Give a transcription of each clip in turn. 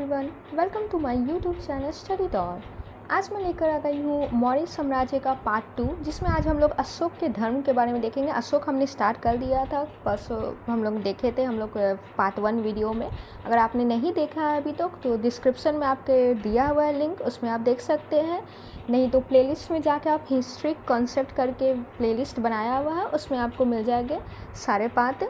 Everyone, welcome to my YouTube channel study टॉर। आज मैं लेकर आ गई हूँ मौर्य साम्राज्य का पार्ट 2, जिसमें आज हम लोग अशोक के धर्म के बारे में देखेंगे। अशोक हमने स्टार्ट कर दिया था, परसों हम लोग देखे थे पार्ट 1 वीडियो में। अगर आपने नहीं देखा है अभी तक तो डिस्क्रिप्शन में आपके दिया हुआ है लिंक, उसमें आप देख सकते हैं। नहीं तो प्लेलिस्ट में जाके आप हिस्ट्री कॉन्सेप्ट करके प्लेलिस्ट बनाया हुआ है, उसमें आपको मिल जाएंगे सारे पार्ट।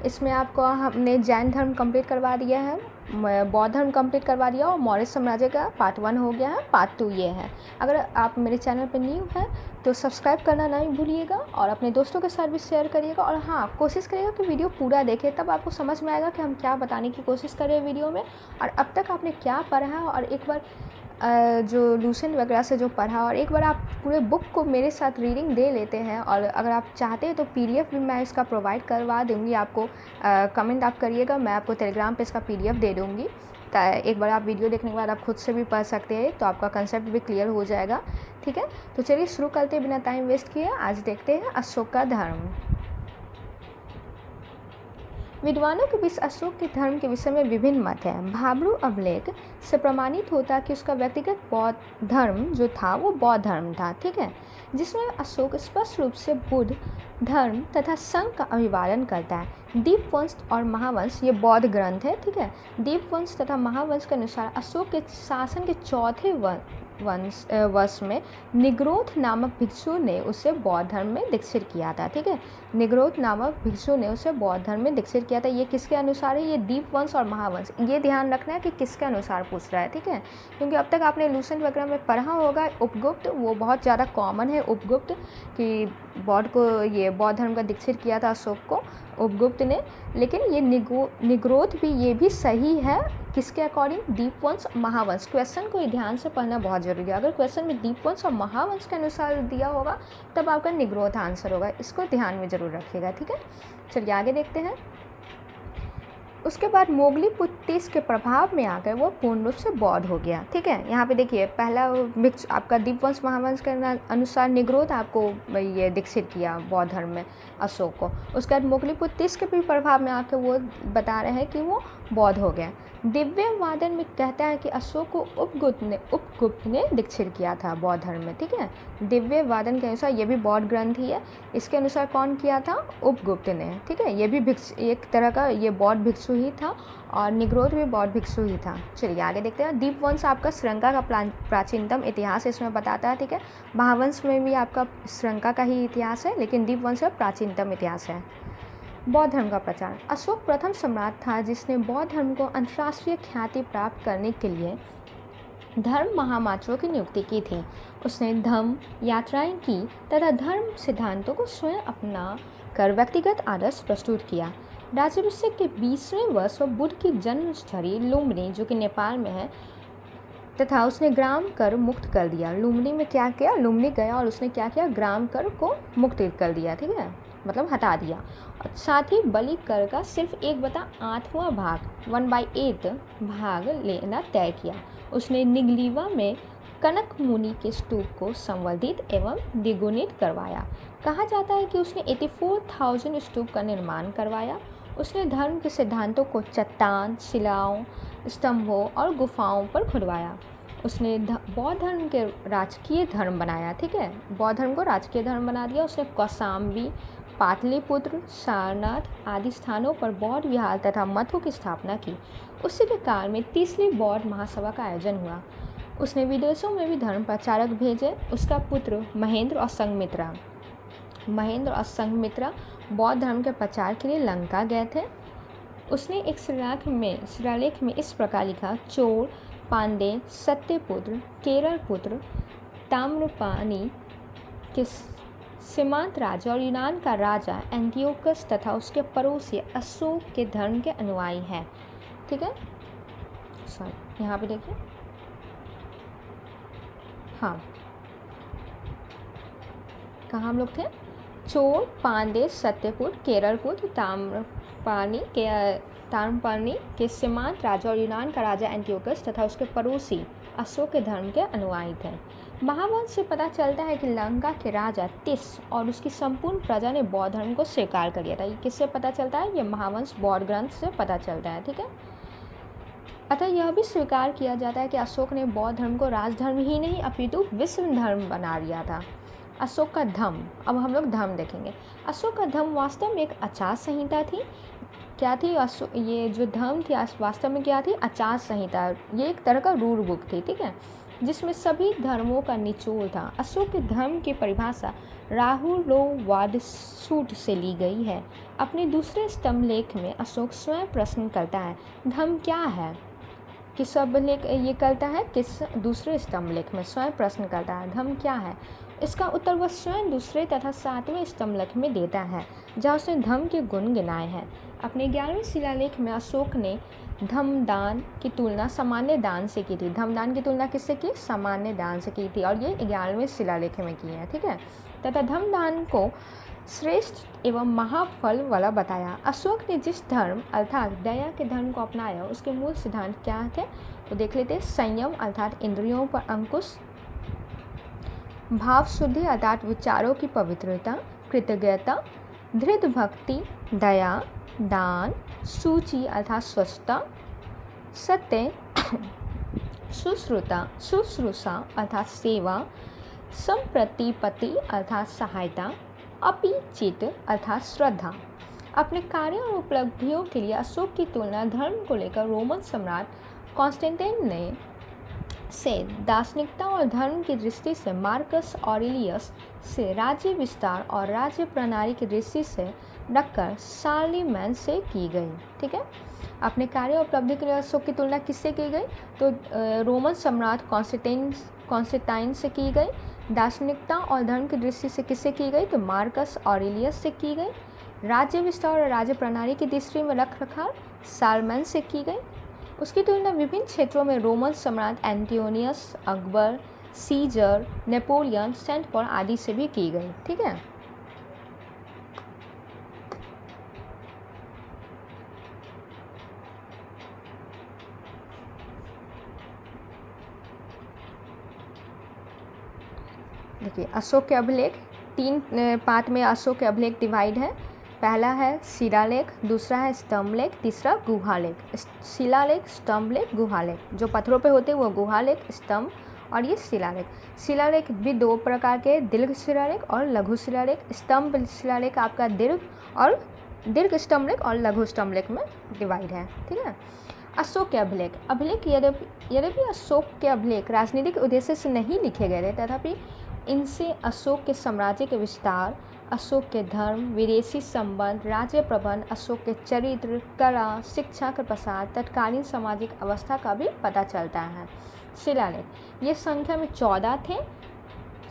इसमें आपको हमने जैन धर्म कंप्लीट करवा दिया है, बौद्ध धर्म कंप्लीट करवा दिया और मौर्य साम्राज्य का पार्ट 1 हो गया है, पार्ट 2 ये है। अगर आप मेरे चैनल पर न्यू हैं तो सब्सक्राइब करना नहीं भूलिएगा और अपने दोस्तों के साथ भी शेयर करिएगा। और हाँ, कोशिश करिएगा कि वीडियो पूरा देखें, तब आपको समझ में आएगा कि हम क्या बताने की कोशिश कर रहे हैं वीडियो में और अब तक आपने क्या पढ़ा है। और एक बार जो लूसेंट वगैरह से जो पढ़ा और एक बार आप पूरे बुक को मेरे साथ रीडिंग दे लेते हैं। और अगर आप चाहते हैं तो PDF भी मैं इसका प्रोवाइड करवा दूँगी आपको। कमेंट आप करिएगा, मैं आपको टेलीग्राम पे इसका PDF दे दूँगी। एक बार आप वीडियो देखने के बाद आप खुद से भी पढ़ सकते हैं, तो आपका कंसेप्ट भी क्लियर हो जाएगा। ठीक है, तो चलिए शुरू करते हैं बिना टाइम वेस्ट किए। आज देखते हैं अशोक का धर्म। विद्वानों के बीच अशोक के धर्म के विषय में विभिन्न मत हैं। भाब्रू अभिलेख से प्रमाणित होता है कि उसका व्यक्तिगत बौद्ध धर्म जो था वो बौद्ध धर्म था, ठीक है, जिसमें अशोक स्पष्ट रूप से बुद्ध धर्म तथा संघ का अभिवादन करता है। दीपवंश और महावंश ये बौद्ध ग्रंथ है, ठीक है। दीपवंश तथा महावंश के अनुसार अशोक के शासन के चौथे वर्ष में निग्रोध नामक भिक्षु ने उसे बौद्ध धर्म में दीक्षित किया था, ठीक है। निग्रोध नामक भिक्षु ने उसे बौद्ध धर्म में दीक्षित किया था। ये किसके अनुसार है? ये दीपवंश और महावंश। ये ध्यान रखना है कि किसके अनुसार पूछ रहा है, ठीक है, क्योंकि अब तक आपने लूसेंट वगैरह में पढ़ा होगा उपगुप्त, वो बहुत ज़्यादा कॉमन है उपगुप्त, कि ये बौद्ध धर्म का दीक्षित किया था अशोक को उपगुप्त ने। लेकिन ये निग्रोध भी ये भी सही है, किसके अकॉर्डिंग? दीपवंश महावंश। क्वेश्चन को ध्यान से पढ़ना बहुत जरूरी है। अगर क्वेश्चन में दीपवंश और महावंश के अनुसार दिया होगा तब आपका निग्रोध आंसर होगा, इसको ध्यान में जरूर रखिएगा, ठीक है। चलिए आगे देखते हैं। उसके बाद मोगली पुत्तिस के प्रभाव में आकर वो पूर्ण रूप से बौद्ध हो गया, ठीक है। यहाँ पे देखिए, पहला मिक्स आपका दीपवंश महावंश के अनुसार निग्रोध आपको ये दीक्षित किया बौद्ध धर्म में अशोक को। उसके बाद मोगली पुत्तिस के भी प्रभाव में आकर वो बता रहे हैं कि वो बौद्ध हो गया। दिव्य वादन में कहता है कि अशोक को उपगुप्त ने दीक्षित किया था बौद्ध धर्म में, ठीक है। दिव्य वादन के अनुसार ये भी बौद्ध ग्रंथ ही है, इसके अनुसार कौन किया था? उपगुप्त ने, ठीक है। ये भी एक तरह का ये बौद्ध भिक्षु ही था और निग्रोध भी बौद्ध भिक्षु ही था। चलिए आगे देखते हैं। दीपवंश आपका श्रृंगा का प्राचीनतम इतिहास इसमें बताता है, ठीक है। महावंश में भी आपका श्रृंगा का ही इतिहास है, लेकिन दीपवंश का प्राचीनतम इतिहास है। बौद्ध धर्म का प्रचार। अशोक प्रथम सम्राट था जिसने बौद्ध धर्म को अंतर्राष्ट्रीय ख्याति प्राप्त करने के लिए धर्म महामात्रों की नियुक्ति की थी। उसने धर्म यात्राएं की तथा धर्म सिद्धांतों को स्वयं अपना कर व्यक्तिगत आदर्श प्रस्तुत किया। राज्याभिषेक के 20वें वर्ष वह बुद्ध की जन्मस्थली लुम्बिनी, जो कि नेपाल में है, तथा उसने ग्राम कर मुक्त कर दिया। लुम्बिनी में क्या किया? लुम्बिनी गया और उसने क्या किया? ग्राम कर को मुक्त कर दिया, ठीक है, मतलब हटा दिया। और साथ ही बलि कर का सिर्फ 1/8वां भाग 1/8 भाग लेना तय किया। उसने निगलीवा में कनक मुनि के स्तूप को संवर्धित एवं द्विगुणित करवाया। कहा जाता है कि उसने 84,000 स्तूप का निर्माण करवाया। उसने धर्म के सिद्धांतों को चट्टान, शिलाओं, स्तंभों और गुफाओं पर खुदवाया। उसने बौद्ध धर्म के राजकीय धर्म बनाया, ठीक है, बौद्ध धर्म को राजकीय धर्म बना दिया। उसने कौशाम्बी, पाटलिपुत्र, सारनाथ आदि स्थानों पर बौद्ध विहार तथा मठों की स्थापना की। उसी के काल में तीसरी बौद्ध महासभा का आयोजन हुआ। उसने विदेशों में भी धर्म प्रचारक भेजे। उसका पुत्र महेंद्र और संघमित्रा बौद्ध धर्म के प्रचार के लिए लंका गए थे। उसने एक शिलालेख में इस प्रकार लिखा: चोर, पांडे, सत्यपुत्र, केरलपुत्र, ताम्रपाणी के सीमांत राजा और यूनान का राजा एंटियोकस तथा उसके पड़ोसी अशोक के धर्म के अनुयायी हैं, ठीक है। सॉरी, यहाँ पे देखिए, हाँ, कहाँ हम लोग थे? चोर, पांडे, सत्यपुत्र, केरलपुत्र, ताम्रपाणी के सीमांत राजा और यूनान का राजा एंटियोकस तथा उसके पड़ोसी अशोक के धर्म के अनुयायी थे। महावंश से पता चलता है कि लंका के राजा तिस और उसकी संपूर्ण प्रजा ने बौद्ध धर्म को स्वीकार कर लिया था। ये किससे पता चलता है? ये महावंश बौद्ध ग्रंथ से पता चलता है, ठीक है। अतः यह भी स्वीकार किया जाता है कि अशोक ने बौद्ध धर्म को राजधर्म ही नहीं अपितु विश्व धर्म बना लिया था। अशोक का धम्म, अब हम लोग धम्म देखेंगे। अशोक का धम्म वास्तव में एक आचार संहिता थी। क्या थी? ये जो धम्म थी वास्तव में क्या थी? आचार संहिता। ये एक तरह का रूल बुक थी, ठीक है, जिसमें सभी धर्मों का निचोड़ था। अशोक के धर्म की परिभाषा राहुलोवाद से ली गई है। अपने दूसरे स्तंभ लेख में अशोक स्वयं प्रश्न करता है, धम्म क्या है? किस अभिलेख ये करता है? किस दूसरे स्तंभ लेख में स्वयं प्रश्न करता है, धम्म क्या है? इसका उत्तर वह स्वयं दूसरे तथा 7वें स्तंभ लेख में देता है, जहाँ उसने धम्म के गुण गिनाए हैं। अपने 11वें शिलालेख में अशोक ने धम्मदान की तुलना सामान्य दान से की थी। धम्मदान की तुलना किससे की? सामान्य दान से की थी, और ये 11वें शिलालेख में की है, ठीक है। तथा धम्मदान को श्रेष्ठ एवं महाफल वाला बताया। अशोक ने जिस धर्म अर्थात दया के धर्म को अपनाया उसके मूल सिद्धांत क्या थे, तो देख लेते हैं। संयम अर्थात इंद्रियों पर अंकुश, भाव शुद्धि अर्थात विचारों की पवित्रता, कृतज्ञता, दृढ़ भक्ति, दया, दान, सूची अर्थात स्वच्छता, सत्य, शुश्रूषा अर्थात सेवा, संप्रतिपत्ति अर्थात सहायता, अपिचित अर्थात श्रद्धा। अपने कार्यों और उपलब्धियों के लिए अशोक की तुलना धर्म को लेकर रोमन सम्राट कॉन्स्टेंटाइन ने से दार्शनिकता और धर्म की दृष्टि से मार्कस ऑरेलियस से राज्य विस्तार और राज्य प्रणाली की दृष्टि से रखकर शार्लेमेन से की गई, ठीक है। अपने कार्य और उपलब्धि के लिए अशोक की तुलना किससे की गई? तो रोमन सम्राट कॉन्स्टेंटाइन से की गई। दार्शनिकता और धर्म की दृष्टि से किससे की गई? तो मार्कस ऑरेलियस से की गई। राज्य विस्तार और राज्य प्रणाली की दृष्टि में रख रखाव शार्लेमेन से की गई। उसकी तुलना विभिन्न क्षेत्रों में रोमन सम्राट Antonius, Akbar, Caesar, Napoleon, Saint Paul आदि से भी की गई, ठीक है। देखिए अशोक के अभिलेख 3 पार्ट में अशोक के अभिलेख डिवाइड है। पहला है शिलालेख, दूसरा है स्तंभलेख, तीसरा गुहालेख। शिलालेख, स्तंभलेख, गुहालेख, जो पत्थरों पे होते हैं वो गुहालेख, स्तंभ, और ये शिलालेख। शिलालेख भी 2 प्रकार के, दीर्घ शिलालेख और लघु शिलालेख। स्तंभ शिलालेख आपका दीर्घ स्तंभलेख और लघु स्तंभलेख में डिवाइड है, ठीक है। अशोक के अभिलेख यद्यपि अशोक के अभिलेख राजनीतिक उद्देश्य से नहीं लिखे गए थे, तथापि इनसे अशोक के साम्राज्य के विस्तार, अशोक के धर्म, विदेशी संबंध, राज्य प्रबंध, अशोक के चरित्र, कला, शिक्षा के प्रसार, तत्कालीन सामाजिक अवस्था का भी पता चलता है। शिलालेख ये संख्या में 14 थे।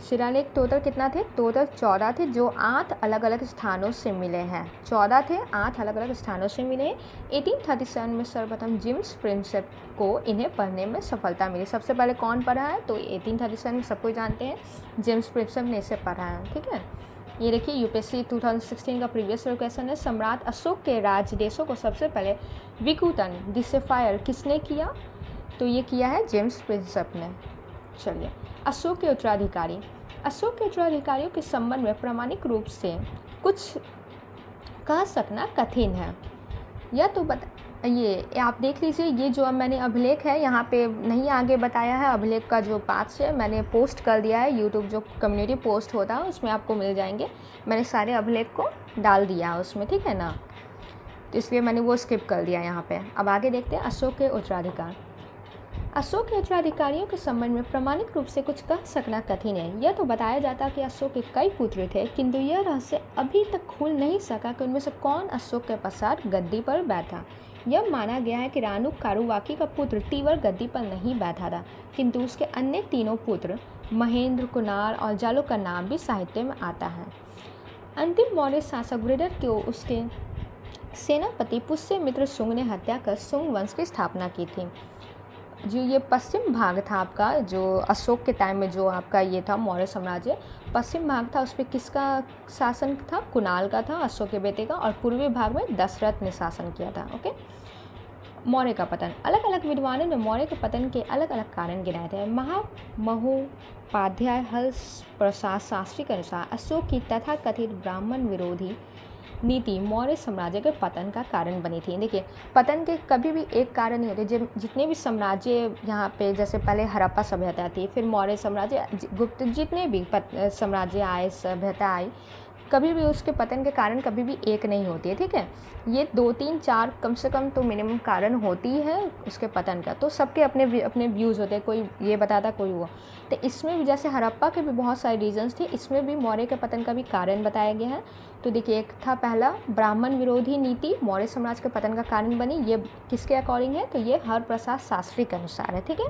शिलालेख टोटल कितना थे? टोटल 14 थे, जो 8 अलग अलग स्थानों से मिले हैं। 14 थे, 8 अलग अलग स्थानों से मिले हैं। 1837 में सर्वप्रथम जेम्स प्रिंसेप को इन्हें पढ़ने में सफलता मिली। सबसे पहले कौन पढ़ा है? तो 1837 में सबको जानते हैं, जेम्स प्रिंसेप ने इसे पढ़ा है, ठीक है। ये देखिए यूपीएससी 2016 का प्रीवियस ईयर क्वेश्चन है। सम्राट अशोक के राजदेशों को सबसे पहले विकुटन डिसेफायर किसने किया? तो ये किया है जेम्स प्रिंसेप ने। चलिए अशोक के उत्तराधिकारी। अशोक के उत्तराधिकारियों के संबंध में प्रामाणिक रूप से कुछ कह सकना कठिन है। यह तो ये आप देख लीजिए, ये जो अब मैंने अभिलेख है यहाँ पे नहीं आगे बताया है। अभिलेख का जो पार्ट्स है मैंने पोस्ट कर दिया है, यूट्यूब जो कम्युनिटी पोस्ट होता है उसमें आपको मिल जाएंगे। मैंने सारे अभिलेख को डाल दिया है उसमें, ठीक है ना, तो इसलिए मैंने वो स्किप कर दिया यहाँ पे। अब आगे देखते हैं अशोक के उत्तराधिकार। अशोक के उत्तराधिकारियों के संबंध में प्रामाणिक रूप से कुछ कह सकना कठिन है। यह तो बताया जाता कि अशोक के कई पुत्र थे, किंतु यह रहस्य अभी तक खुल नहीं सका कि उनमें से कौन अशोक के पश्चात गद्दी पर बैठा। यह माना गया है कि राणू कारुवाकी का पुत्र तीवर गद्दी पर नहीं बैठा था, किंतु उसके अन्य 3 पुत्र महेंद्र, कुणाल और जालू का नाम भी साहित्य में आता है। अंतिम मौर्य शासक वृद्धर को उसके सेनापति पुष्यमित्र शुंग ने हत्या कर शुंग वंश की स्थापना की थी। जो ये पश्चिम भाग था आपका, जो अशोक के टाइम में जो आपका ये था मौर्य साम्राज्य, पश्चिम भाग था उस पर किसका शासन था? कुणाल का था, अशोक के बेटे का। और पूर्वी भाग में दशरथ ने शासन किया था। ओके। मौर्य का पतन। अलग अलग विद्वानों ने मौर्य के पतन के अलग अलग कारण गिनाए थे। महामहोपाध्याय हर्ष प्रसाद शास्त्री के अनुसार अशोक की तथाकथित ब्राह्मण विरोधी नीति मौर्य साम्राज्य के पतन का कारण बनी थी। देखिए, पतन के कभी भी एक कारण नहीं होते। जितने भी साम्राज्य यहाँ पे, जैसे पहले हड़प्पा सभ्यता थी, फिर मौर्य साम्राज्य, गुप्त, जितने भी साम्राज्य आए, सभ्यता आई, कभी भी उसके पतन के कारण कभी भी एक नहीं होती है। ठीक है, ये 2 3 4 कम से कम तो मिनिमम कारण होती है उसके पतन का। तो सबके अपने अपने व्यूज़ होते हैं, कोई ये बताता, कोई वो। तो इसमें भी जैसे हड़प्पा के भी बहुत सारे रीजंस थे, इसमें भी मौर्य के पतन का भी कारण बताया गया है। तो देखिए, एक था पहला, ब्राह्मण विरोधी नीति मौर्य साम्राज्य के पतन का कारण बनी। ये किसके अकॉर्डिंग है? तो ये हरप्रसाद शास्त्री के अनुसार है। ठीक है।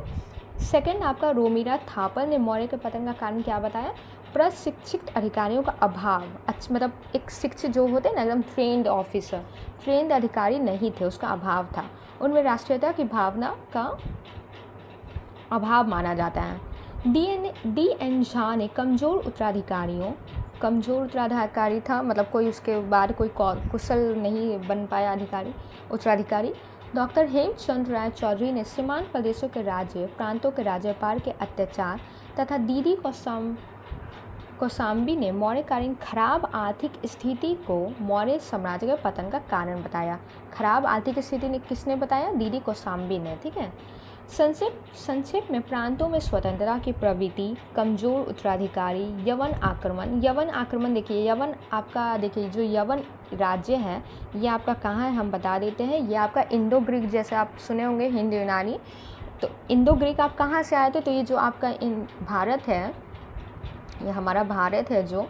सेकंड आपका रोमिरा थापर ने मौर्य के पतन का कारण क्या बताया? प्रशिक्षित अधिकारियों का अभाव। मतलब एक शिक्षित जो होते हैं ना, एकदम ट्रेंड ऑफिसर, ट्रेंड अधिकारी नहीं थे, उसका अभाव था। उनमें राष्ट्रीयता की भावना का अभाव माना जाता है। डी एन झा ने कमज़ोर उत्तराधिकारी था, मतलब कोई उसके बाद कोई कुशल नहीं बन पाया उत्तराधिकारी। डॉक्टर हेमचंद्र राय चौधरी ने सीमांत प्रदेशों के प्रांतों के राज्यपाल के अत्याचार तथा दीदी कौशाम्बी ने मौर्यकालीन खराब आर्थिक स्थिति को मौर्य साम्राज्य के पतन का कारण बताया। खराब आर्थिक स्थिति ने किसने बताया? दीदी कौशाम्बी ने। ठीक है। संक्षेप में प्रांतों में स्वतंत्रता की प्रवृत्ति, कमजोर उत्तराधिकारी, यवन आक्रमण। देखिए, यवन आपका, देखिए जो यवन राज्य है ये आपका कहाँ है हम बता देते हैं। ये आपका इंडो ग्रीक, जैसे आप सुने होंगे हिंद यूनानी, तो इंडो ग्रीक आप कहाँ से आए थे? तो ये जो आपका भारत है, ये हमारा भारत है जो,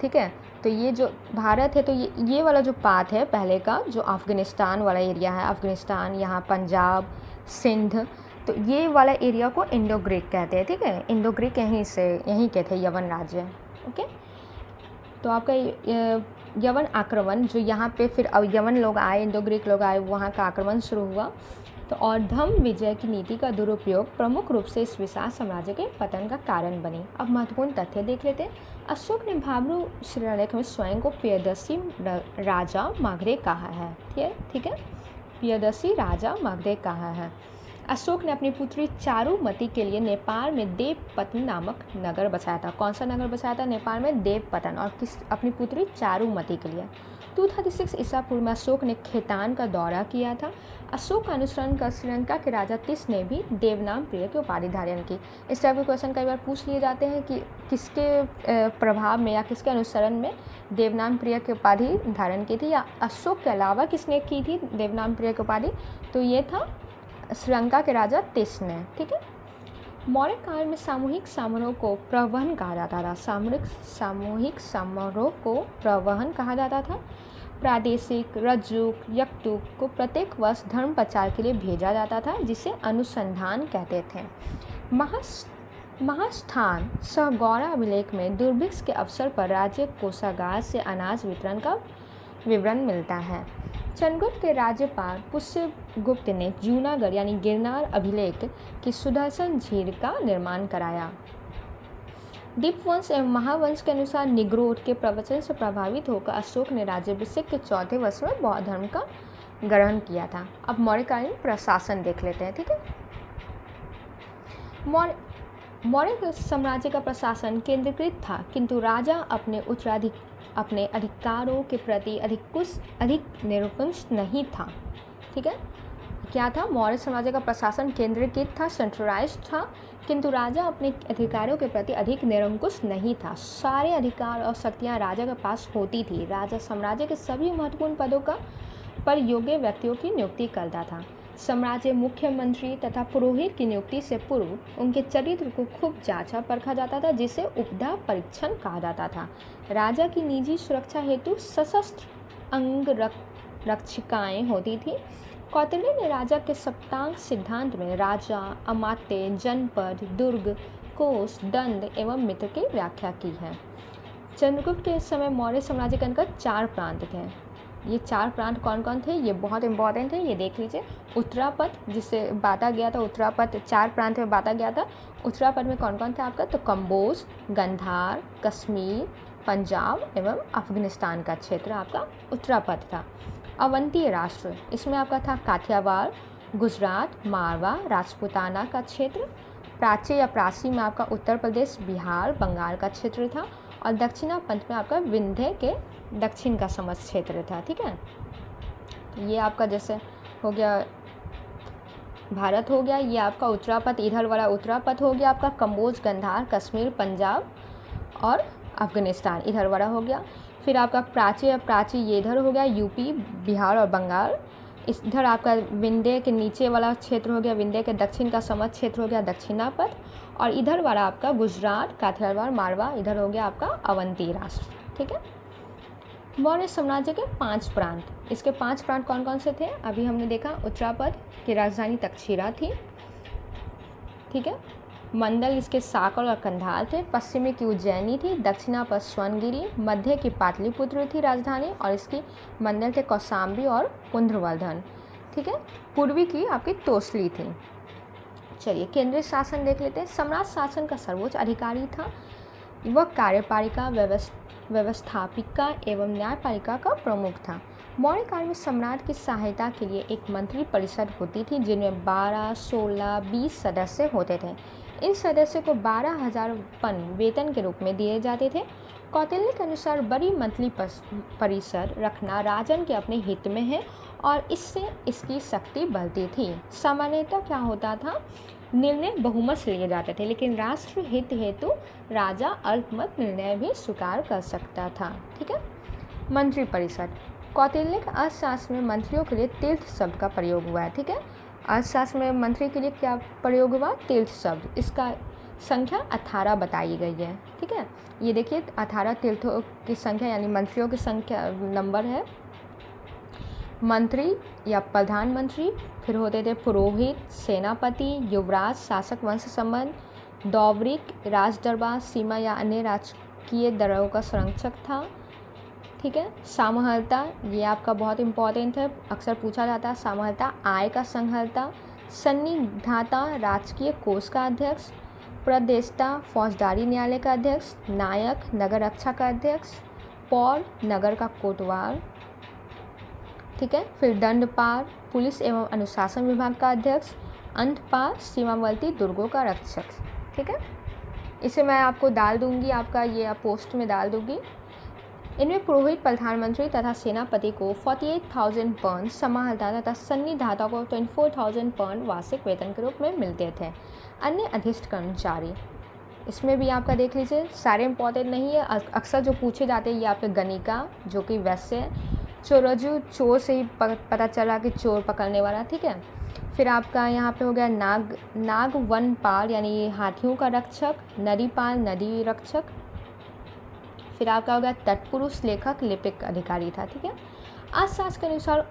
ठीक है, तो ये जो भारत है, तो ये वाला जो पार्ट है पहले का, जो अफ़गानिस्तान वाला एरिया है, अफ़गानिस्तान, यहाँ पंजाब, सिंध, तो ये वाला एरिया को इंडो ग्रीक कहते हैं। ठीक है, इंडो ग्रीक यहीं के थे यवन राज्य। ओके, तो आपका यवन आक्रमण, जो यहाँ पे फिर यवन लोग आए, इंडो ग्रीक लोग आए, वहाँ का आक्रमण शुरू हुआ। तो और धम्म विजय की नीति का दुरुपयोग प्रमुख रूप से इस विशाल साम्राज्य के पतन का कारण बनी। अब महत्वपूर्ण तथ्य देख लेते हैं। अशोक ने भाब्रू शिलालेख में स्वयं को प्रियदर्शी राजा मागधे कहा है। ठीक है, प्रियदर्शी राजा मागधे कहा है। अशोक ने अपनी पुत्री चारुमती के लिए नेपाल में देवपतन नामक नगर बसाया था। कौन सा नगर बसाया था? नेपाल में देवपतन। और अपनी पुत्री चारुमती के लिए। 236 ईसा पूर्व में अशोक ने खेतान का दौरा किया था। अशोक का अनुसरण कर श्रीलंका के राजा तिस ने भी देवनाम प्रिय की उपाधि धारण की। इस टाइप के क्वेश्चन कई बार पूछ लिए जाते हैं कि किसके प्रभाव में या किसके अनुसरण में देवनाम प्रिय की उपाधि धारण की थी, या अशोक के अलावा किसने की थी देवनाम प्रिय की उपाधि? तो ये था श्रीलंका के राजा तिस ने। ठीक है। मौर्य काल में सामूहिक समारोह को प्रवहन कहा जाता था। सामूहिक समारोह को प्रवहन कहा जाता था। प्रादेशिक रज्जुक यक्तुक को प्रत्येक वर्ष धर्म प्रचार के लिए भेजा जाता था, जिसे अनुसंधान कहते थे। महास्थान सहगौरा अभिलेख में दुर्भिक्ष के अवसर पर राज्य कोषागार से अनाज वितरण का विवरण मिलता है। चंद्रगुप्त के राज्यपाल पुष्यगुप्त ने जूनागढ़ यानी गिरनार अभिलेख की सुदर्शन झील का निर्माण कराया। दीपवंश एवं महावंश के अनुसार निग्रोध के प्रवचन से प्रभावित होकर अशोक ने राज्याभिषेक के 4थे वर्ष में बौद्ध धर्म का ग्रहण किया था। अब मौर्यकालीन प्रशासन देख लेते हैं। ठीक है, मौर्य साम्राज्य का प्रशासन केंद्रीकृत था, किंतु राजा अपने अधिकारों के प्रति अधिक निरंकुश नहीं था। ठीक है, क्या था? मौर्य साम्राज्य का प्रशासन केंद्रीकृत था, सेंट्रलाइज्ड था, किंतु राजा अपने अधिकारों के प्रति अधिक निरंकुश नहीं था। सारे अधिकार और शक्तियां राजा के पास होती थी। राजा साम्राज्य के सभी महत्वपूर्ण पदों पर योग्य व्यक्तियों की नियुक्ति करता था। साम्राज्य मुख्यमंत्री तथा पुरोहित की नियुक्ति से पूर्व उनके चरित्र को खूब जांचा परखा जाता था, जिसे उपधा परीक्षण कहा जाता था। राजा की निजी सुरक्षा हेतु सशस्त्र अंगरक्षिकाएँ होती थी। कौटिल्य ने राजा के सप्तांग सिद्धांत में राजा, अमात्य, जनपद, दुर्ग, कोष, दंड एवं मित्र की व्याख्या की है। चंद्रगुप्त के समय मौर्य साम्राज्य के अंतर्गत 4 प्रांत थे। ये 4 प्रांत कौन कौन थे? ये बहुत इंपॉर्टेंट है, ये देख लीजिए। उत्तरापद, जिसे बांटा गया था, उत्तरापद 4 प्रांत में बांटा गया था। उत्तरापद में कौन कौन था आपका? तो कंबोज, गंधार, कश्मीर, पंजाब एवं अफगानिस्तान का क्षेत्र आपका उत्तरापद था। अवंतीय राष्ट्र, इसमें आपका था काठियावाड़, गुजरात, मारवा, राजपूताना का क्षेत्र। प्राच्य या प्राची में आपका उत्तर प्रदेश, बिहार, बंगाल का क्षेत्र था। और दक्षिणापथ में आपका विंध्य के दक्षिण का समस्त क्षेत्र था। ठीक है, ये आपका जैसे हो गया भारत हो गया, ये आपका उत्तरापथ, इधर वाला उत्तरापथ हो गया आपका कंबोज, गंधार, कश्मीर, पंजाब और अफगानिस्तान, इधर वाला हो गया। फिर आपका प्राची ये इधर हो गया यूपी, बिहार और बंगाल। इधर आपका विंध्य के नीचे वाला क्षेत्र हो गया, विंध्य के दक्षिण का समस्त क्षेत्र हो गया दक्षिणापथ। और इधर वाला आपका गुजरात, काठियावाड़, मारवा, इधर हो गया आपका अवंती राष्ट्र। ठीक है, मौर्य साम्राज्य के 5 प्रांत, इसके 5 प्रांत कौन कौन से थे अभी हमने देखा। उत्तरापथ की राजधानी तक्षशिला थी। ठीक है, मंडल इसके साकल और कंधार थे। पश्चिमी की उज्जैनी थी, दक्षिणापथ स्वर्णगिरी, मध्य की पाटलिपुत्र थी राजधानी और इसकी मंडल थे कौशाम्बी और पुंड्रवर्धन। ठीक है, पूर्वी की आपकी तोसली थी। चलिए केंद्रीय शासन देख लेते हैं। सम्राट शासन का सर्वोच्च अधिकारी था। वह कार्यपालिका, व्यवस्थापिका एवं न्यायपालिका का प्रमुख था। मौर्य काल में सम्राट की सहायता के लिए एक मंत्री परिषद होती थी जिनमें 12, 16, 20 सदस्य होते थे। इन सदस्यों को 12,000 पन वेतन के रूप में दिए जाते थे। कौटिल्य के अनुसार बड़ी मंत्री परिषद रखना राजन के अपने हित में है और इससे इसकी शक्ति बढ़ती थी। सामान्यतः क्या होता था, निर्णय बहुमत से लिए जाते थे, लेकिन राष्ट्र हित हेतु राजा अल्पमत निर्णय भी स्वीकार कर सकता था। ठीक है, मंत्री परिषद। कौटिल्य के अर्थशास्त्र में मंत्रियों के लिए तीर्थ शब्द का प्रयोग हुआ है। ठीक है, अर्थशास्त्र में मंत्री के लिए क्या प्रयोग हुआ, तीर्थ शब्द। इसका संख्या 18 बताई गई है। ठीक है, ये देखिए 18 तीर्थों की संख्या यानी मंत्रियों की संख्या नंबर है। मंत्री या प्रधानमंत्री, फिर होते थे पुरोहित, सेनापति, युवराज, शासक वंश संबंध, दौवरिक, राज दरबार, सीमा या अन्य राजकीय दरों का संरक्षक था। ठीक है, सामहर्ता, ये आपका बहुत इंपॉर्टेंट है, अक्सर पूछा जाता है। सामहर्ता आय का संहर्ता, सन्निधाता राजकीय कोष का अध्यक्ष, प्रदेष्टा फौजदारी न्यायालय का अध्यक्ष, नायक नगर रक्षा का अध्यक्ष, पौर नगर का कोतवाल। ठीक है, फिर दंडपाल पुलिस एवं अनुशासन विभाग का अध्यक्ष, अंतपाल सीमावर्ती दुर्गों का रक्षक। ठीक है, इसे मैं आपको डाल दूंगी, आपका ये पोस्ट में डाल दूंगी। इनमें पुरोहित प्रधानमंत्री तथा सेनापति को 48,000 पाउंड, समाहर्ता तथा सन्निधाता को 24,000 पाउंड वार्षिक वेतन के रूप में मिलते थे। अन्य अधिष्ठ कर्मचारी, इसमें भी आपका देख लीजिए, सारे इंपॉर्टेंट नहीं है, अक्सर जो पूछे जाते हैं ये आपके गणिका जो कि वैश्य, चोरजू चोर से ही पता चला कि चोर पकड़ने वाला। ठीक है, फिर आपका यहाँ पे हो गया नाग वनपाल यानी हाथियों का रक्षक, नदीपाल नदी रक्षक। फिर आपका हो गया तत्पुरुष लेखक, लिपिक अधिकारी था। ठीक है, अर्थशास्त्र के अनुसार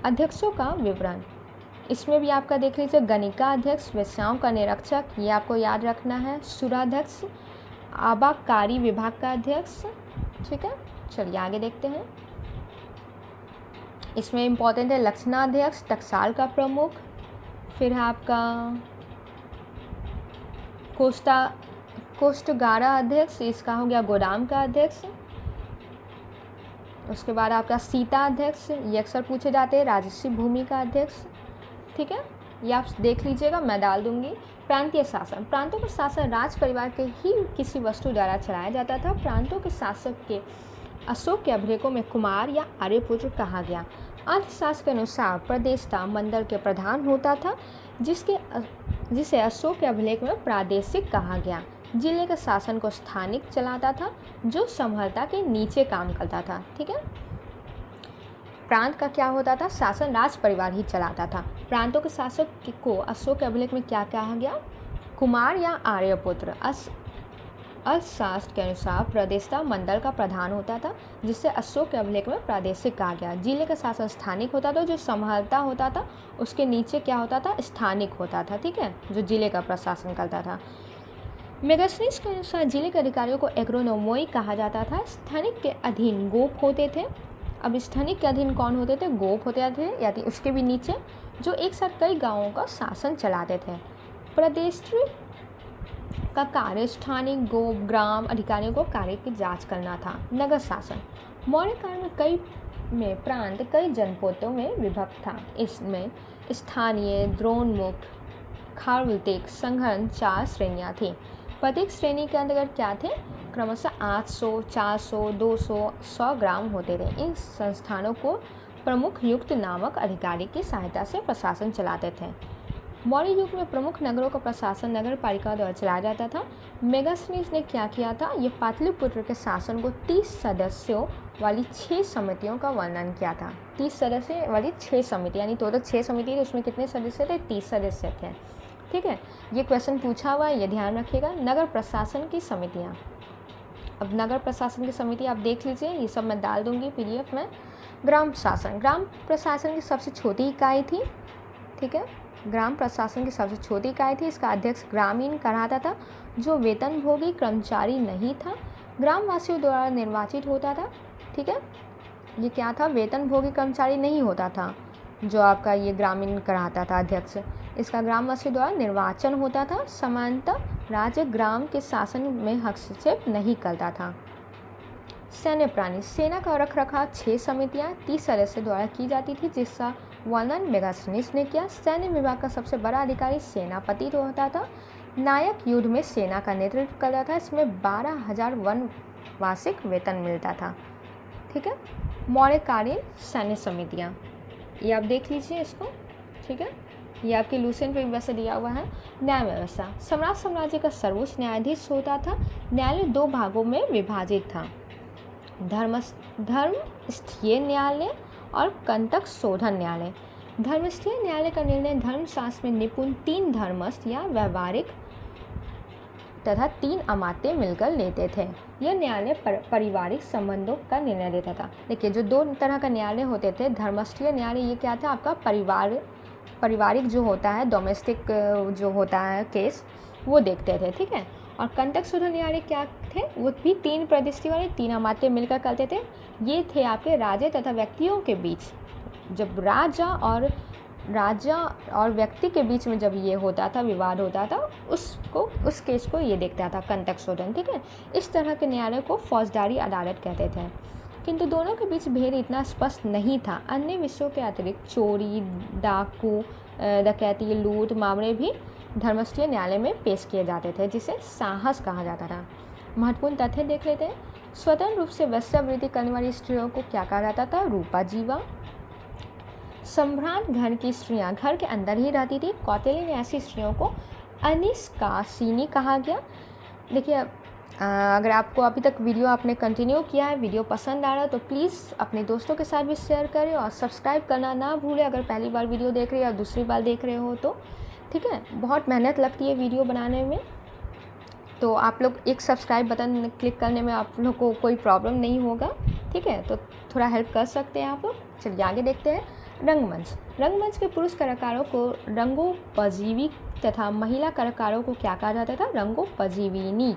अध्यक्षों का विवरण, इसमें भी आपका देख लीजिए, गणिका अध्यक्ष, वेश्याओं का निरीक्षक, ये आपको याद रखना है, सुराध्यक्ष, आबाकारी विभाग का अध्यक्ष। ठीक है, चलिए आगे देखते हैं। इसमें इम्पॉर्टेंट है लक्षणाध्यक्ष, टकसाल का प्रमुख, फिर है आपका कोष्ठगारा अध्यक्ष, इसका हो गया गोदाम का अध्यक्ष। उसके बाद आपका सीता अध्यक्ष, ये अक्सर पूछे जाते हैं, राजस्व भूमि का अध्यक्ष। ठीक है, ये आप देख लीजिएगा, मैं डाल दूंगी। प्रांतीय शासन, प्रांतों का शासन राज परिवार के ही किसी वस्तु द्वारा चलाया जाता था। प्रांतों के शासक के अशोक के अभिलेखों में कुमार या आर्यपुत्र कहा गया। अर्थशास्त्र के अनुसार प्रदेशता मंडल के प्रधान होता था, जिसे अशोक के अभिलेख में प्रादेशिक कहा गया। जिले के शासन को स्थानिक चलाता था, जो संहर्ता के नीचे काम करता था। ठीक है, प्रांत का क्या होता था, शासन राज परिवार ही चलाता था। प्रांतों के शासक को अशोक के अभिलेख में क्या कहा गया, कुमार या आर्यपुत्र। अर्थशास्त्र के अनुसार प्रदेशता मंडल का प्रधान होता था, जिससे अशोक के अभिलेख में प्रादेशिक कहा गया। जिले का शासन स्थानिक होता था, जो संहर्ता होता था उसके नीचे क्या होता था, स्थानिक होता था। ठीक है, जो जिले का प्रशासन करता था। मेगास्नीस के अनुसार जिले के अधिकारियों को एग्रोनोमोई कहा जाता था। स्थानिक के अधीन गोप होते थे। अब स्थानिक के अधीन कौन होते थे, गोप होते थे, यानी उसके भी नीचे, जो एक साथ कई गांवों का शासन चलाते थे। प्रदेश का कार्य स्थानिक गोप ग्राम अधिकारियों को कार्य की जांच करना था। नगर शासन, मौर्य काल में प्रांत कई जनपदों में विभक्त था। इसमें स्थानीय, द्रोणमुख, खारवतिक, संघन 4 श्रेणियाँ थीं। प्रत्येक श्रेणी के अंतर्गत क्या थे, क्रमशः 800, 400, 200, 100 ग्राम होते थे। इन संस्थानों को प्रमुख युक्त नामक अधिकारी की सहायता से प्रशासन चलाते थे। मौर्य युग में प्रमुख नगरों का प्रशासन नगर पालिका द्वारा चलाया जाता था। मेगास्थनीज ने क्या किया था, ये पाटलिपुत्र के शासन को 30 सदस्यों वाली 6 समितियों का वर्णन किया था। 30 सदस्य वाली 6 समिति, यानी टोटल 6 समिति थी, उसमें कितने सदस्य थे, 30 सदस्य थे। ठीक है, ये क्वेश्चन पूछा हुआ है, ये ध्यान रखिएगा। नगर प्रशासन की समितियाँ, अब नगर प्रशासन की समिति आप देख लीजिए, ये सब मैं डाल दूंगी PDF में। ग्राम शासन, ग्राम प्रशासन की सबसे छोटी इकाई थी। ठीक है, ग्राम प्रशासन की सबसे छोटी इकाई थी। इसका अध्यक्ष ग्रामीण कहलाता था, जो वेतनभोगी कर्मचारी नहीं था, ग्रामवासियों द्वारा निर्वाचित होता था। ठीक है, ये क्या था, वेतनभोगी कर्मचारी नहीं होता था, जो आपका ये ग्रामीण कहलाता था अध्यक्ष। इसका ग्रामवासियों द्वारा निर्वाचन होता था। सामान्यतः राज्य ग्राम के शासन में हस्तक्षेप नहीं करता था। सैन्य प्राणी, सेना का रख रखाव 6 समितियाँ 30 सदस्य द्वारा की जाती थी, जिसका वर्णन मेगास्थनीज ने किया। सैन्य विभाग का सबसे बड़ा अधिकारी सेनापति होता था। नायक युद्ध में सेना का नेतृत्व करता था। इसमें 12,000 वन वार्षिक वेतन मिलता था। ठीक है, मौर्यकालीन सैन्य समितियाँ, ये आप देख लीजिए इसको। ठीक है, ये आपके लूसेंट पे वैसे दिया हुआ है। न्याय व्यवस्था, सम्राट साम्राज्य का सर्वोच्च न्यायाधीश होता था। न्यायालय 2 भागों में विभाजित था, धर्मस्थीय न्यायालय और कंटक शोधन न्यायालय। धर्मस्थीय न्यायालय का निर्णय धर्मशास्त्र में निपुण 3 धर्मस्थ या व्यवहारिक तथा 3 अमात्य मिलकर लेते थे। यह न्यायालय पारिवारिक संबंधों का निर्णय देता था। देखिए, जो 2 तरह का न्यायालय होते थे, धर्मस्थीय न्यायालय ये क्या था, आपका पारिवारिक जो होता है, डोमेस्टिक जो होता है केस, वो देखते थे। ठीक है, और कंटक शोधन न्यायालय क्या थे, वो भी 3 प्रविष्टि वाले 3 अमात्य मिलकर करते थे। ये थे आपके राजा तथा व्यक्तियों के बीच, जब राजा और व्यक्ति के बीच में जब ये होता था, विवाद होता था, उस केस को ये देखता था कंटक शोधन। ठीक है, इस तरह के न्यायालय को फौजदारी अदालत कहते थे। किंतु दोनों के बीच भेद इतना स्पष्ट नहीं था। अन्य विषयों के अतिरिक्त चोरी, डाकू, डकैती, लूट मामले भी धर्मस्थीय न्यायालय में पेश किए जाते थे, जिसे साहस कहा जाता था। महत्वपूर्ण तथ्य देख लेते हैं। स्वतंत्र रूप से वेश्यावृत्ति करने वाली स्त्रियों को क्या कहा जाता था, रूपा जीवा। सम्भ्रांत घर की स्त्रियां घर के अंदर ही रहती थी। कौटिल्य ने ऐसी स्त्रियों को अनिष्कासिनी कहा गया। देखिए, अगर आपको अभी तक वीडियो आपने कंटिन्यू किया है, वीडियो पसंद आ रहा है, तो प्लीज़ अपने दोस्तों के साथ भी शेयर करें और सब्सक्राइब करना ना भूलें, अगर पहली बार वीडियो देख रहे हैं या दूसरी बार देख रहे हो तो। ठीक है, बहुत मेहनत लगती है वीडियो बनाने में, तो आप लोग एक सब्सक्राइब बटन क्लिक करने में आप लोग को कोई प्रॉब्लम नहीं होगा। ठीक है, तो थोड़ा हेल्प कर सकते हैं आप लोग। चलिए आगे देखते हैं। रंगमंच के पुरुष कलाकारों को रंगोपजीवी तथा महिला कलाकारों को क्या कहा जाता था, रंगोपजीविनी।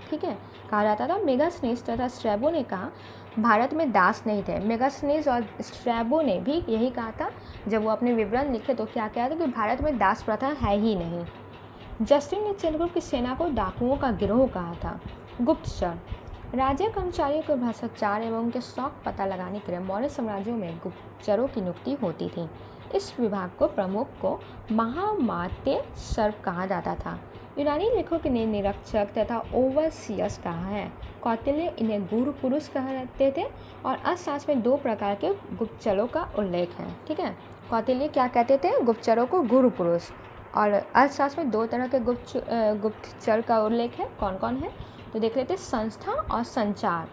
ठीक है, कहा जाता था। मेगास्थनीज तथा स्ट्रैबो ने कहा भारत में दास नहीं थे। मेगास्थनीज और स्ट्रैबो ने भी यही कहा था, जब वो अपने विवरण लिखे तो क्या कहा था कि भारत में दास प्रथा है ही नहीं। जस्टिन ने चंद्रगुप्त की सेना को डाकुओं का गिरोह कहा था। गुप्तचर, राज्य कर्मचारियों के भ्रष्टाचार एवं उनके शौक पता लगाने के लिए मौर्य साम्राज्यों में गुप्तचरों की नियुक्ति होती थी। इस विभाग को प्रमुख को महामात्य सर्प कहा जाता था। यूनानी लेखकों ने निरीक्षक तथा ओवरसियर्स कहा है। कौटिल्य इन्हें गुरु पुरुष कहते थे और अर्थशास्त्र में 2 प्रकार के गुप्तचरों का उल्लेख है। ठीक है, कौटिल्य क्या कहते थे, गुप्तचरों को गुरु पुरुष, और अर्थशास्त्र में 2 तरह के गुप्तचर का उल्लेख है। कौन कौन है, तो देख लेते हैं। संस्था और संचार।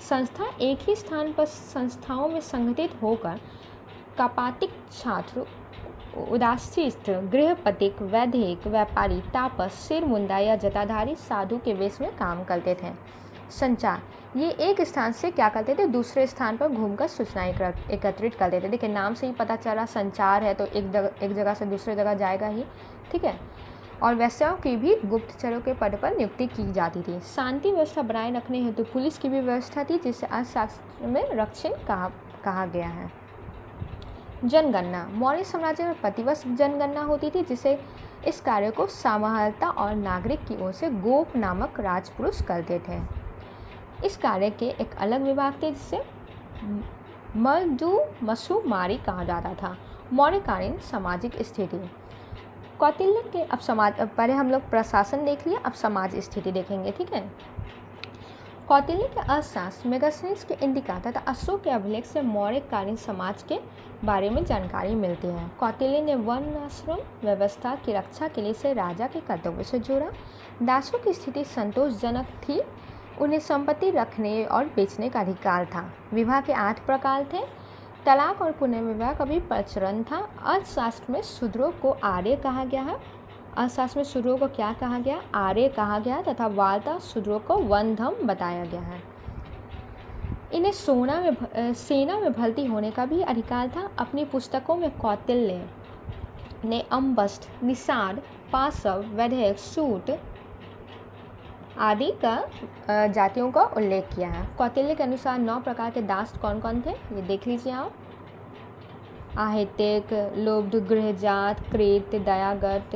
संस्था एक ही स्थान पर संस्थाओं में संगठित होकर कपातिक छात्र, उदासीस्त, गृहपतिक, वैदिक, व्यापारी, तापस, सिर मुंडा या जटाधारी साधु के वेश में काम करते थे। संचार, ये एक स्थान से क्या करते थे, दूसरे स्थान पर घूमकर सूचनाएं एकत्रित करते थे। देखिए, नाम से ही पता चला संचार है तो एक जगह से दूसरे जगह जाएगा ही। ठीक है, और वैश्याओं की भी गुप्तचरों के पद पर नियुक्ति की जाती थी। शांति व्यवस्था बनाए रखने हेतु पुलिस की भी व्यवस्था थी, जिसे अर्थशास्त्र में रक्षण कहा गया है। जनगणना, मौर्य साम्राज्य में प्रतिवर्ष जनगणना होती थी, जिसे इस कार्य को सामहलता और नागरिक की ओर से गोप नामक राजपुरुष करते थे। इस कार्य के एक अलग विभाग थे, जिसे मर्दुमशुमारी कहा जाता था। मौर्यकालीन सामाजिक स्थिति। कौटिल्य के अब पहले हम लोग प्रशासन देख लिया, अब समाज स्थिति देखेंगे। ठीक है, कौटिल्य के अर्थशास्त्र, मेगास्थनीज के इंडिका तथा अशोक के अभिलेख से मौर्यकालीन समाज के बारे में जानकारी मिलती है। कौटिल्य ने वर्णाश्रम व्यवस्था की रक्षा के लिए इसे राजा के कर्तव्य से जोड़ा। दासों की स्थिति संतोषजनक थी, उन्हें संपत्ति रखने और बेचने का अधिकार था। विवाह के 8 प्रकार थे। तलाक और पुनर्विवाह का भी प्रचलन था। अर्थशास्त्र में शूद्रों को आर्य कहा गया है। अर्थशास्त्र में शूद्रों को क्या कहा गया? आर्य कहा गया तथा वार्ता शूद्रों को वनधम बताया गया है। इन्हें सेना में भर्ती होने का भी अधिकार था। अपनी पुस्तकों में कौटिल्य ने अम्बस्ट, निषाद, पाशव, वैदेक, सूत आदि का जातियों का उल्लेख किया है। कौटिल्य के अनुसार 9 प्रकार के दास कौन कौन थे, ये देख लीजिए आप। आहितिक, लुब्ध, गृहजात, कृत, दयागत।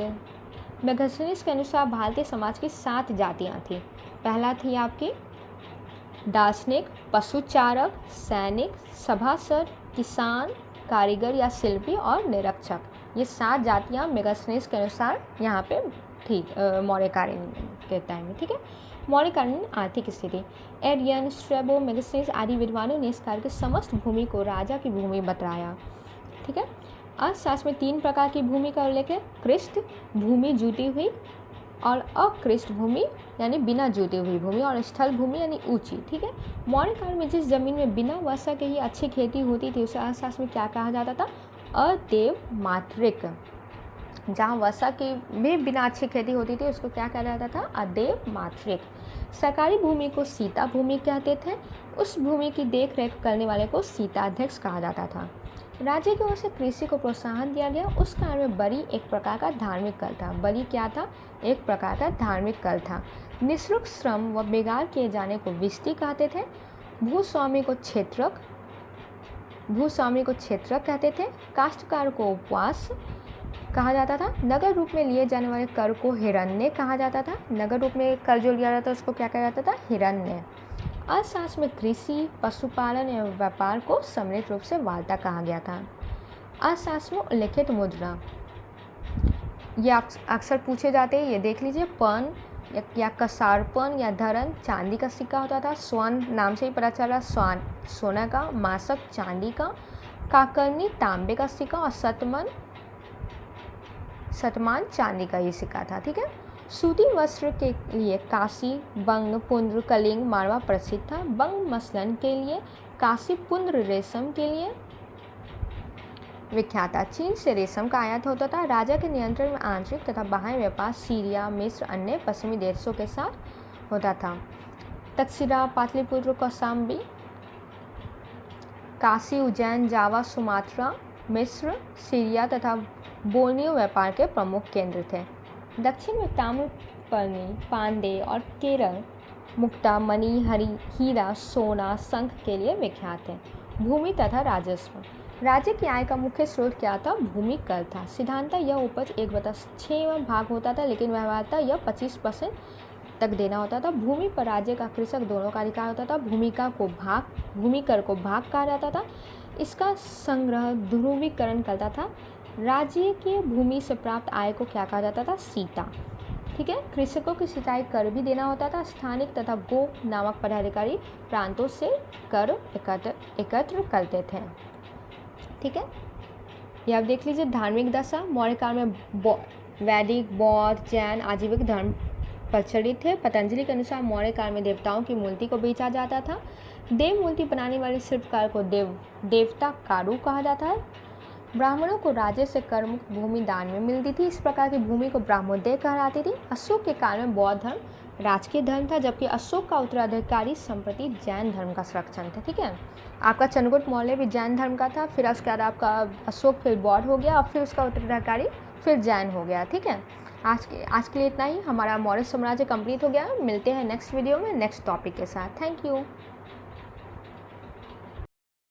मेगास्थनीज के अनुसार भारतीय समाज की 7 जातियाँ थीं। पहला थी आपकी दार्शनिक, पशुचारक, सैनिक, सभासद, किसान, कारीगर या शिल्पी और निरक्षक। ये 7 जातियाँ मेगास्थनीज के अनुसार यहाँ पे थी मौर्यकालीन के टाइम में। ठीक है, मौर्यकालीन आर्थिक स्थिति। एरियन, स्ट्रैबो, मेगास्थनीज आदि विद्वानों ने इस कार्य के समस्त भूमि को राजा की भूमि बताया। ठीक है, अर्थशास्त्र में 3 प्रकार की भूमि का उल्लेख है। कृष्ट भूमि, जुती हुई, और अकृष्ट भूमि यानी बिना जुती हुई भूमि, और स्थल भूमि यानी ऊंची। ठीक है, मौर्य काल में जिस जमीन में बिना वर्षा के ही अच्छी खेती होती थी उसे अर्थशास्त्र में क्या कहा जाता था? अदेव मात्रिक। जहाँ वर्षा की भी बिना अच्छी खेती होती थी उसको क्या कहा जाता था? अदेव मात्रिक। सरकारी भूमि को सीता भूमि कहते थे। उस भूमि की देख रेख करने वाले को सीताध्यक्ष कहा जाता था। राज्य की ओर से कृषि को प्रोत्साहन दिया गया। उस काल में बलि एक प्रकार का धार्मिक कर था। बलि क्या था? एक प्रकार का धार्मिक कर था। निःशुल्क श्रम व बेगार किए जाने को विष्टि कहते थे। भूस्वामी को क्षेत्रक कहते थे। काश्तकार को उपवास कहा जाता था। नगर रूप में लिए जाने वाले कर को हिरण्य कहा जाता था। नगर रूप में कर जो लिया जाता था उसको क्या कहा जाता था? हिरण्य। अर्थशास्त्र में कृषि, पशुपालन एवं व्यापार को सम्मिलित रूप से वार्ता कहा गया था। अर्थशास्त्र में उल्लेखित मुद्रा, ये अक्सर पूछे जाते हैं, ये देख लीजिए। पन या कसारपन या धरन चांदी का सिक्का होता था। स्वर्ण नाम से ही पता चला, स्वर्ण सोना का, मासक चांदी का, काकर्णी तांबे का सिक्का, और शतमान चांदी का ये सिक्का था। ठीक है, सूती वस्त्र के लिए काशी, बंग, पुंद्र, कलिंग, मारवा प्रसिद्ध था। बंग मसलन के लिए, काशी पुंद्र रेशम के लिए विख्यात था। चीन से रेशम का आयात होता था। राजा के नियंत्रण में आंतरिक तथा बाह्य व्यापार सीरिया, मिस्र, अन्य पश्चिमी देशों के साथ होता था। तक्षशिला, पाटलिपुत्र, कौशाम्बी, काशी, उज्जैन, जावा, सुमात्रा, मिस्र, सीरिया तथा बोर्नियो व्यापार के प्रमुख केंद्र थे। दक्षिण में ताम्रपर्णी, पांडे और केरल मुक्ता, मणि, हीरा, सोना, शंख के लिए विख्यात है। भूमि तथा राजस्व। राज्य की आय का मुख्य स्रोत क्या था? भूमि कर था। सिद्धांतः यह उपज 1/6 भाग होता था, लेकिन व्यवहारतः यह 25% तक देना होता था। भूमि पर राज्य का, कृषक दोनों का अधिकार होता था। भूमि कर को भाग कहा जाता था। इसका संग्रह ध्रुवीकरण करता था। राज्य की भूमि से प्राप्त आय को क्या कहा जाता था? सीता। ठीक है, कृषकों की सिंचाई कर भी देना होता था। स्थानिक तथा गो नामक पदाधिकारी प्रांतों से कर एकत्र करते थे। ठीक है, ये आप देख लीजिए। धार्मिक दशा। मौर्य काल में वैदिक, बौद्ध, जैन, आजीविक धर्म प्रचलित थे। पतंजलि के अनुसार मौर्य काल में देवताओं की मूर्ति को बेचा जाता था। देव मूर्ति बनाने वाले शिल्पकार को देवता कारू कहा जाता है। ब्राह्मणों को राज्य से कर मुक्त भूमि दान में मिलती थी। इस प्रकार की भूमि को ब्राह्मोदय कहलाती थी। अशोक के काल में बौद्ध धर्म राजकीय धर्म था, जबकि अशोक का उत्तराधिकारी संप्रति जैन धर्म का संरक्षण था। ठीक है, आपका चंद्रगुप्त मौर्य भी जैन धर्म का था, फिर उसके बाद आपका अशोक फिर बौद्ध हो गया, और फिर उसका उत्तराधिकारी फिर जैन हो गया। ठीक है, आज के लिए इतना ही। हमारा मौर्य साम्राज्य कंप्लीट हो गया। मिलते हैं नेक्स्ट वीडियो में नेक्स्ट टॉपिक के साथ। Thank you.